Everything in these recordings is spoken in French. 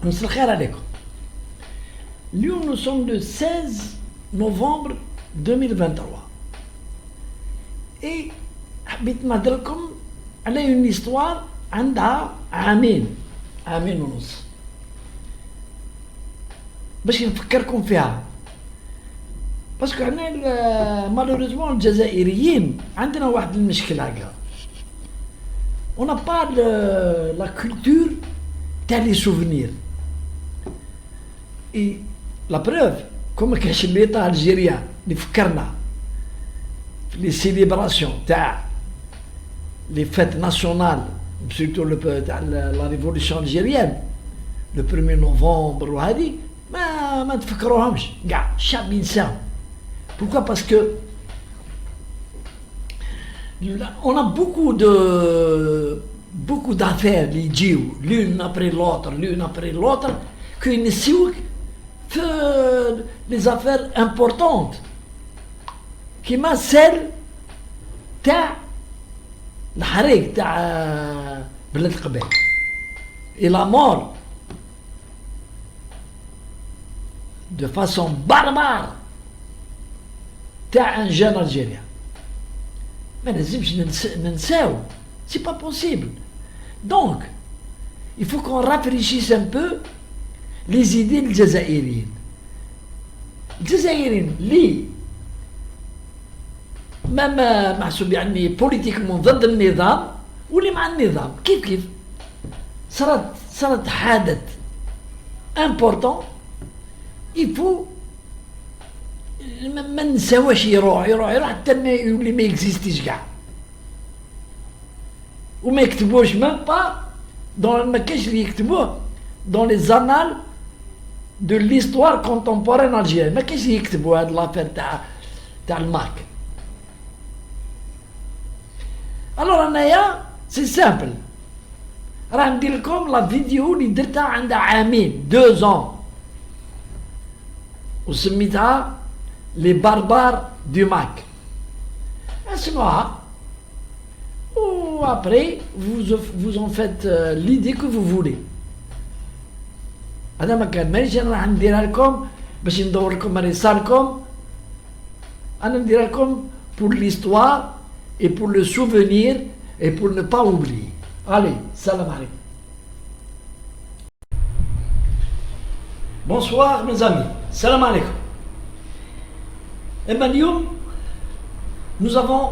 مساء الخير عليكم. اليوم nous sommes le 16 novembre 2023 et حبيت نهضر لكم على اون هيستوار عندها عامين ونص باش نفكركم فيها، باسكو حنا مالوريزمون الجزائريين عندنا واحد المشكل هكا، on n'a pas la culture تاع لي سوفونير. et la preuve كون ما كانش ليطا الجيريان اللي فكرنا في لي سيليبراسيون تاع لي فيت ناسيونال سورتو تاع لا ريفولوسيون الجيريان لو 1 نوفمبر وهذه ما تفكروهمش كاع، الشعب ينساهم. Pourquoi? Parce que on a beaucoup d'affaires qui jouent l'une après l'autre, qui ne sont que des affaires importantes, qui m'a celle تاع الحريق تاع بلاد القبائل et la mort de façon barbare تاع un jeune algérien. ما لازمش ننساو، c'est pas possible. Donc il faut qu'on rafraîchisse un peu les idées الجزائريين اللي ما محسوب يعني بوليتيكمون ضد النظام واللي مع النظام. كيف صارت حادث امبورطون، il faut ما نساوش يروح حتى ما يولي ما يكزيستيش كاع، وما يكتبوش ميم با ما كاينش اللي يكتبوه دون لي زانال دو ليستوار كونتمبورين الجيريان، ما كاينش اللي يكتبوا هاد لافير تاع الماك. الوغ انايا سي سامبل، راه ندير لكم لا فيديو اللي درتها عندها عامين 2 ans وسميتها لي باربار دو ماك. اسمعوها و après vous en faites l'idée que vous voulez. هذا ما كان مانيش انا راح نديرها لكم باش ندور لكم رسالكم، انا نديرها لكم pour l'histoire et pour le souvenir et pour ne pas oublier. Allez, salam alaikum. Bonsoir mes amis, salam alaikum. Et maintenant, nous avons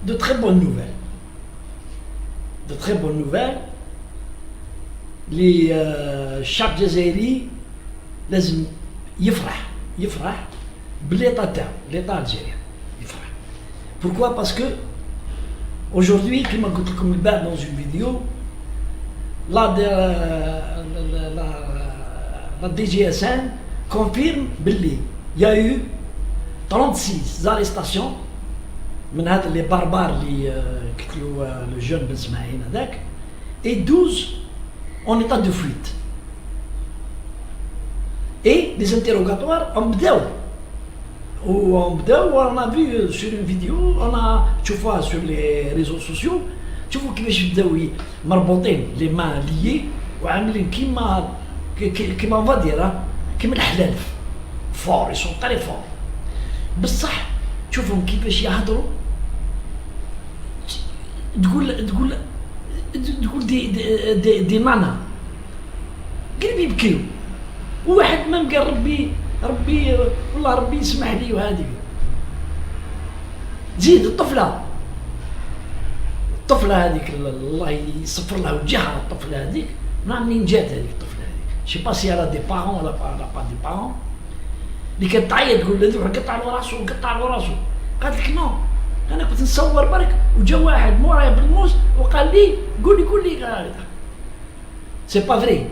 de très bonnes nouvelles. De très bonnes nouvelles. Les الشعب الجزائري لازم يفرح بالإيطا تاعو، l'État algérien يفرح. Pourquoi? Parce que aujourd'hui, كما قلت لكم من بعد dans une vidéo, la DGSN confirme باللي y a eu 36 arrestations من هذا les barbares اللي قتلوا le jeune Ben Smaïn هذاك et 12 en état de fuite. Et les interrogatoires ont on a vu sur une vidéo, on a تشوفوها sur les réseaux sociaux، تشوفوا كيفاش بداو مربوطين les mains liées وعاملين كيما فاديرة كيما الحلال فور، ils sont très forts. بصح تشوفهم كيفاش يهضروا تقول دي مانا قلب يبكيو، وواحد ما قال ربي والله ربي يسمح لي وهذه. زيد الطفلة هذيك الله يصفر لها وجهها، الطفلة هذيك منين جات هذيك الطفلة هذيك؟ شي با سي على دي بارون ولا با دي بارون اللي كانت تعيط تقول له قطع له راسو. قالت لك نو، انا كنت نصور برك وجا واحد مورايا بالموس وقال لي قول لي سي با فري.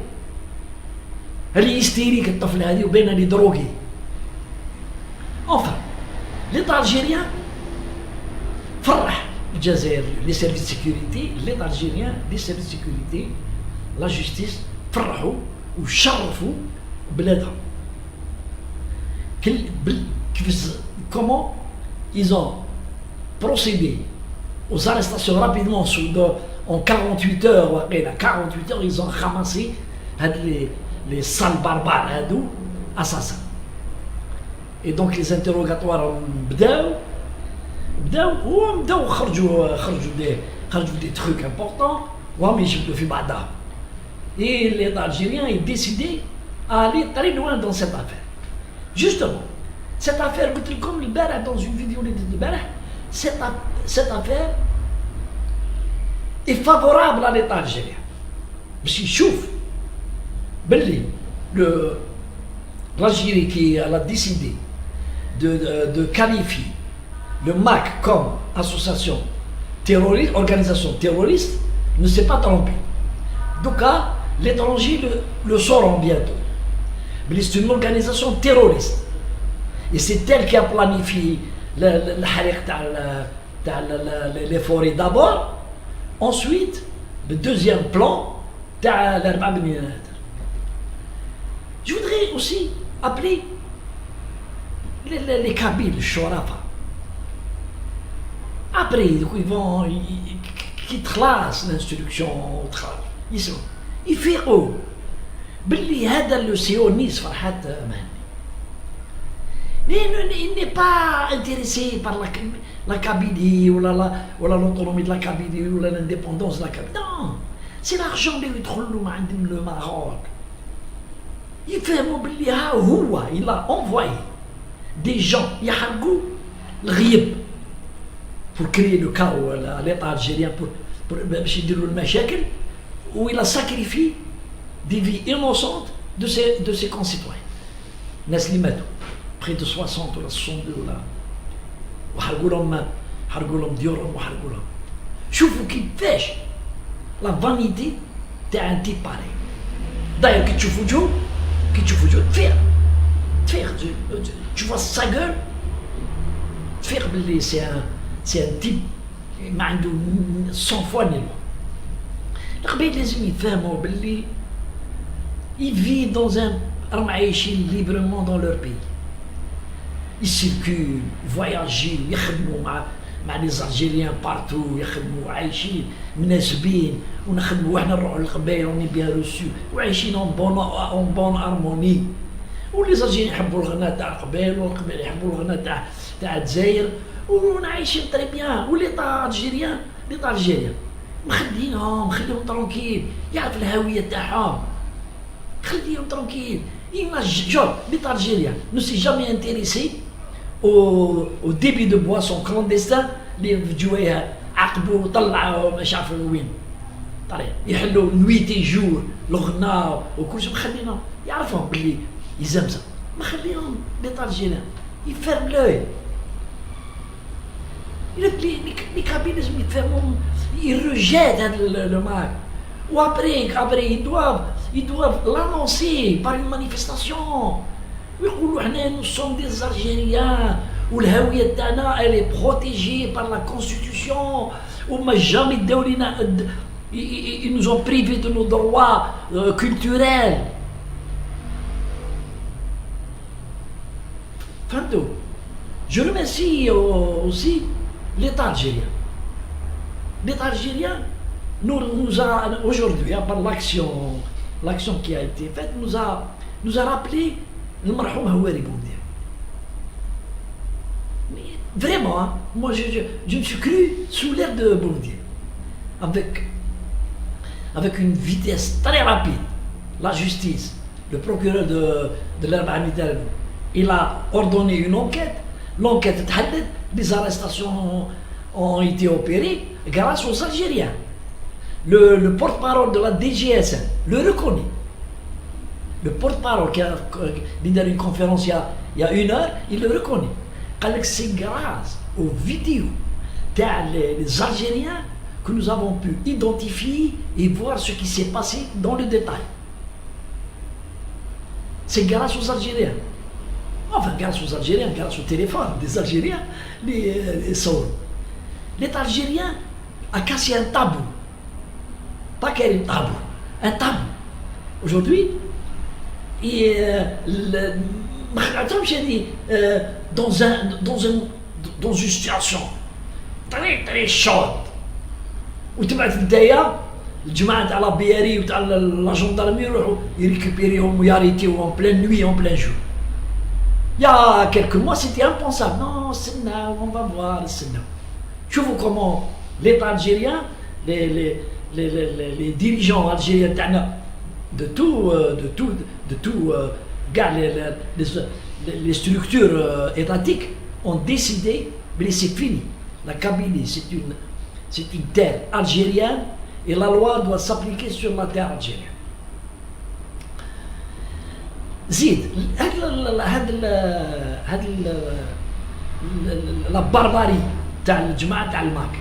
هذه هيستيريك الطفله هذه وبينها لي دروغي. enfin l'État algérien فرح الجزائر، لي سيرفيس سيكوريتي، l'État algérien لي سيرفيس سيكوريتي، لا جوستيس فرحوا وشرفوا بلادهم. comment ils ont procédé aux arrestations rapidement en 48 heures. 48 heures ils ont ramassé les sales barbares هادو assassins. Et donc les interrogatoires بداو خرجوا des trucs importants وهم يجبدوا في بعضها. Et les Algériens ont décidé à aller très loin dans cette affaire. Justement, cette affaire, comme le Barah dans une vidéo de Barah, cette affaire est favorable à l'État algérien. Parce qu'il chauffe. L'Algérie qui a décidé de qualifier le MAC comme association terroriste, organisation terroriste, ne s'est pas trompé. Donc, l'étranger le sauront bientôt. Mais c'est une organisation terroriste. Et c'est elle qui a planifié les forêts d'abord. Ensuite, le deuxième plan, je voudrais aussi appeler les Kabyles, les Shorafa. Après, qui classent l'instruction au travail. Ils font باللي هذا le sionisme فرحات مهني. Il n'est pas intéressé par la Kabylie ou l'autonomie de la Kabylie ou l'indépendance de la Kabylie. Non, c'est l'argent اللي يدخلوا عند le Maroc. يفهموا باللي هو il a envoyé des gens يحرقوا الغيب pour créer le chaos à l'État algérien pour باش يديروا المشاكل où il a sacrifié des vies innocentes de ses concitoyens. الناس اللي ماتوا près de 60 ولا 62 ولا وحرقوا لهم ديورهم وحرقوا لهم. شوفوا كيفاش لا فانيتي تاع ان تيب باري. داير كي تشوفوا وجهه تفيق tu vois sa gueule تفيق باللي c'est un type ما عنده 100 fois ni loin. القبائل لازم يفهموا باللي ils vivent dans un راهم عايشين librement dans leur pays. Ils circulent, voyagent, يخدموا مع les Algériens partout, يخدموا عايشين مناسبين ونخدموا وحنا نروحوا للقبائل وني بيان روسو وعايشين en bonne harmonie. ولي Algériens يحبوا الغناء تاع القبائل والقبائل يحبوا الغناء تاع الجزائر وعايشين تري بيان. وليطا الجيريان مخليهم ترونكيل يعرف الهوية تاعهم. خليهم ترونكيل. L'État algérien ne s'est jamais intéressé au débit de boissons clandestins اللي في جواها عقبوا وطلعوا مش عارف وين طريق يحلوا نويتي جور الغناء وكل شيء. مخلينهم يعرفهم باللي يزمزم. مخليهم l'État algérien يفرم لوي. Les Kabyles لازم يفهموا يرجات هذا le MAC. Ou après ils doivent l'annoncer par une manifestation. Nous sommes des Algériens où الهوية تاعنا elle est protégée par la constitution. وما jamais دولنا ils nous ont privés de nos droits culturels. فهمتوا؟ Je remercie aussi l'État algérien. L'État algérien nous a aujourd'hui, par l'action qui a été faite, nous a rappelé le marhoum Houari Boumediene. Vraiment, hein, moi je me suis cru sous l'air de Boumediene, avec une vitesse très rapide. La justice, le procureur de l'Armée, il a ordonné une enquête. L'enquête تحدد, les arrestations ont été opérées grâce aux Algériens. Le porte-parole de la DGSN le reconnaît. Le porte-parole qui a dit une conférence il y a 1 heure, il le reconnaît. C'est grâce aux vidéos des Algériens que nous avons pu identifier et voir ce qui s'est passé dans le détail. C'est grâce aux Algériens. Enfin, grâce aux Algériens, grâce au téléphone des Algériens, les sauts. L'État algérien a cassé un tabou. Pas qu'un tabou, un tabou. Aujourd'hui, dans une situation très très chaude, où tu vas te dire, الجماعة تاع لا بي ار اي وتاع لا جوندارمي يروحوا يريكوبيريهم وياريتيو en pleine nuit en plein jour. Il y a quelques mois c'était impensable. Non, on va voir. شوفوا comment l'État algérien, les dirigeants algériens de tout les structures étatiques ont décidé, mais c'est fini. La Kabylie, c'est une terre algérienne et la loi doit s'appliquer sur la terre algérienne. زيد la barbarie تاع الجماعة تاع الماك.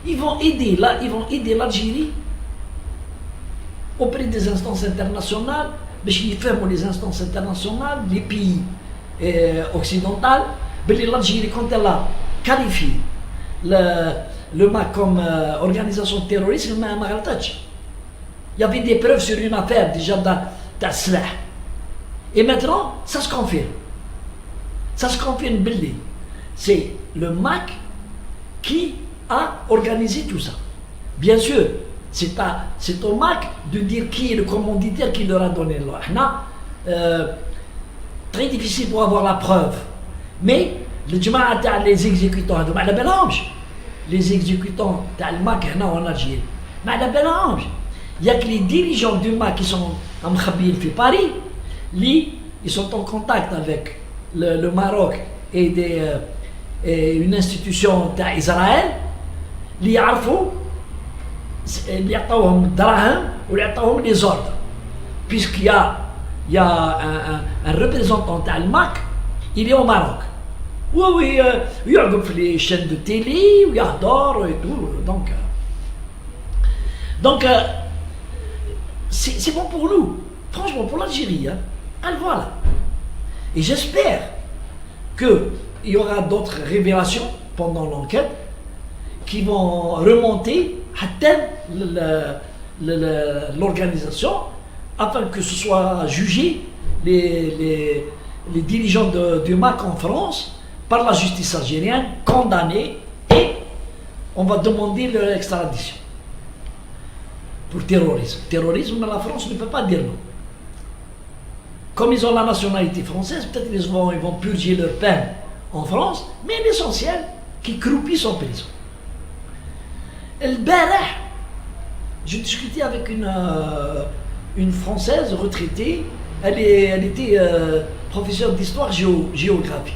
Ils vont aider l'Algérie auprès des instances internationales, باش يفهموا les instances internationales, les pays occidentaux, l'Algérie quand elle a qualifié le MAC comme organisation terroriste, ما غلطتش. Il y avait des preuves sur une affaire déjà تاع السلاح. Et maintenant, ça se confirme. Ça se confirme باللي c'est le MAC qui a organisé tout ça. Bien sûr, c'est au MAC de dire qui est le commanditaire qui leur a donné l'ordre. Très difficile pour avoir la preuve. Mais les exécutants, les exécutants du MAC en Algérie, il y a que les dirigeants du MAC qui sont en Paris, ils sont en contact avec le Maroc et une institution d'Israël, اللي يعرفوا اللي يعطوهم الدراهم واللي يعطوهم les ordres, puisqu'il y a un représentant تاع الماك il est au Maroc. Oui, يعقب في les chaînes de télé ويهضر et tout, donc c'est bon pour nous, franchement pour l'Algérie, hein, voilà. Et j'espère qu'il y aura d'autres révélations pendant l'enquête qui vont remonter à l'organisation afin que ce soit jugé les dirigeants du MAC en France par la justice algérienne, condamnés, et on va demander leur extradition pour terrorisme. Terrorisme, la France ne peut pas dire non. Comme ils ont la nationalité française, peut-être ils vont purger leur peine en France, mais l'essentiel, qu'ils croupissent en prison. Je discutais avec une Française retraitée, elle était professeure d'histoire-géographie.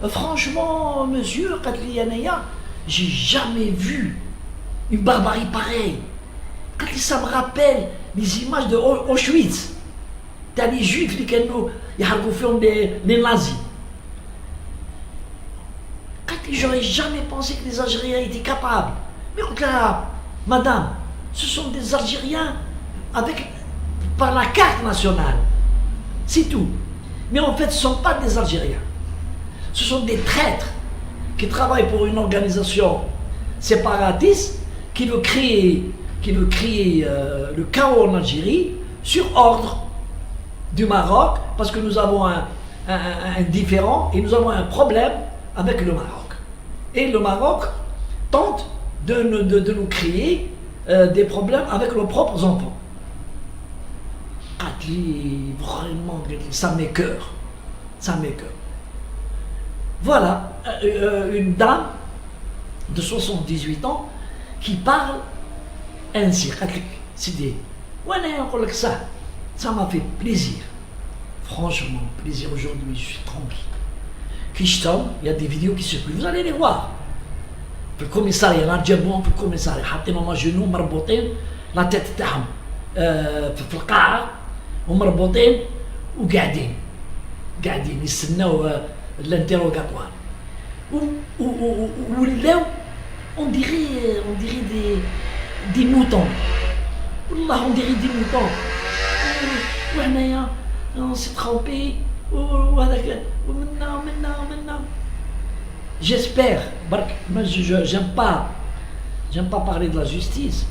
Franchement, monsieur, j'ai jamais vu une barbarie pareille. Ça me rappelle les images de Auschwitz. T'as les juifs qui ont les nazis. J'aurais jamais pensé que les Algériens étaient capables. Mais là, madame, ce sont des Algériens par la carte nationale. C'est tout. Mais en fait, ce ne sont pas des Algériens. Ce sont des traîtres qui travaillent pour une organisation séparatiste qui veut créer le chaos en Algérie sur ordre du Maroc, parce que nous avons un différend et nous avons un problème avec le Maroc. Et le Maroc tente de nous créer des problèmes avec nos propres enfants. Vraiment, ça m'écoeure. Voilà, une dame de 78 ans qui parle ainsi. Ça m'a fait plaisir. Franchement, plaisir aujourd'hui, je suis tranquille. Il y a des vidéos qui circulent, vous allez les voir. Le commissariat, il y a un diamant, le commissariat, حاطين genoux مربوطين la tête تاعهم في القاعة ومربوطين وقاعدين يستناو l'interrogatoire. ولاو on dirait des moutons. والله on dirait des moutons. وهنايا on s'est trompé. J'espère, moi j'aime pas parler de la justice.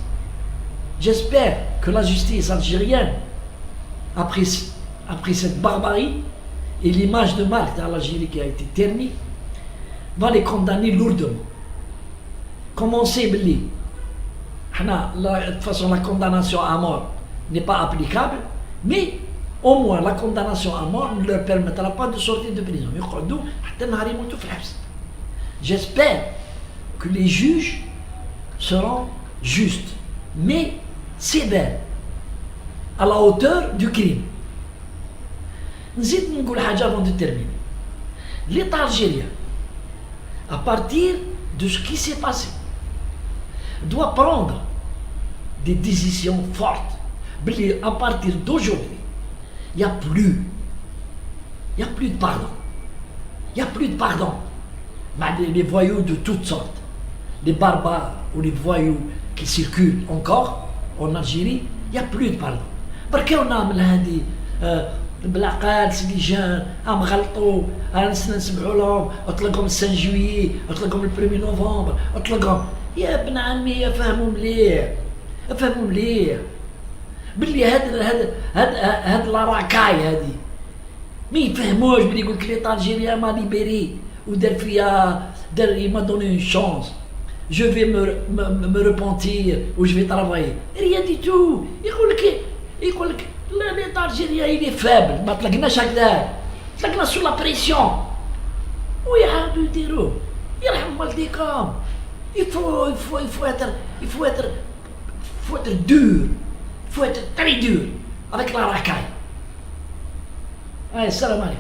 J'espère que la justice algérienne, après cette barbarie et l'image de marque dans l'Algérie qui a été ternie, va les condamner lourdement. Commencez, De toute façon, la condamnation à mort n'est pas applicable, mais au moins la condamnation à mort ne leur permettra pas de sortir de prison. J'espère que les juges seront justes, mais sévères, à la hauteur du crime. نزيد نقول حاجة avant de terminer. L'État algérien, à partir de ce qui s'est passé, doit prendre des décisions fortes. À partir d'aujourd'hui, il n'y a plus de pardon. Il n'y a plus de pardon. Les voyous de toutes sortes, les barbares ou les voyous qui circulent encore en Algérie, il n'y a plus de pardon. Parce qu'on a هذه بالعقاد سيدي جان غلطوا نسمعوا لهم اطلقهم 5 جويي اطلقهم 1 نوفمبر اطلقهم يا ابن عمي افهموا مليح باللي هاد لاراكاي هادي ما يفهموش بلي يقول لك ليطا الجيريان ما ليبيري ودار فيها دار ما دوني اون شانس جو في me repentir ou je vais travailler rien du tout يقول لك لا ليطا الجيريان il est faible ما طلقناش هكذا طلقنا سو لا بريسيون ويعاودوا يديروه يرحم والديكم il faut être dur, il faut être très dur avec la racaille. Allez, salam alaikum.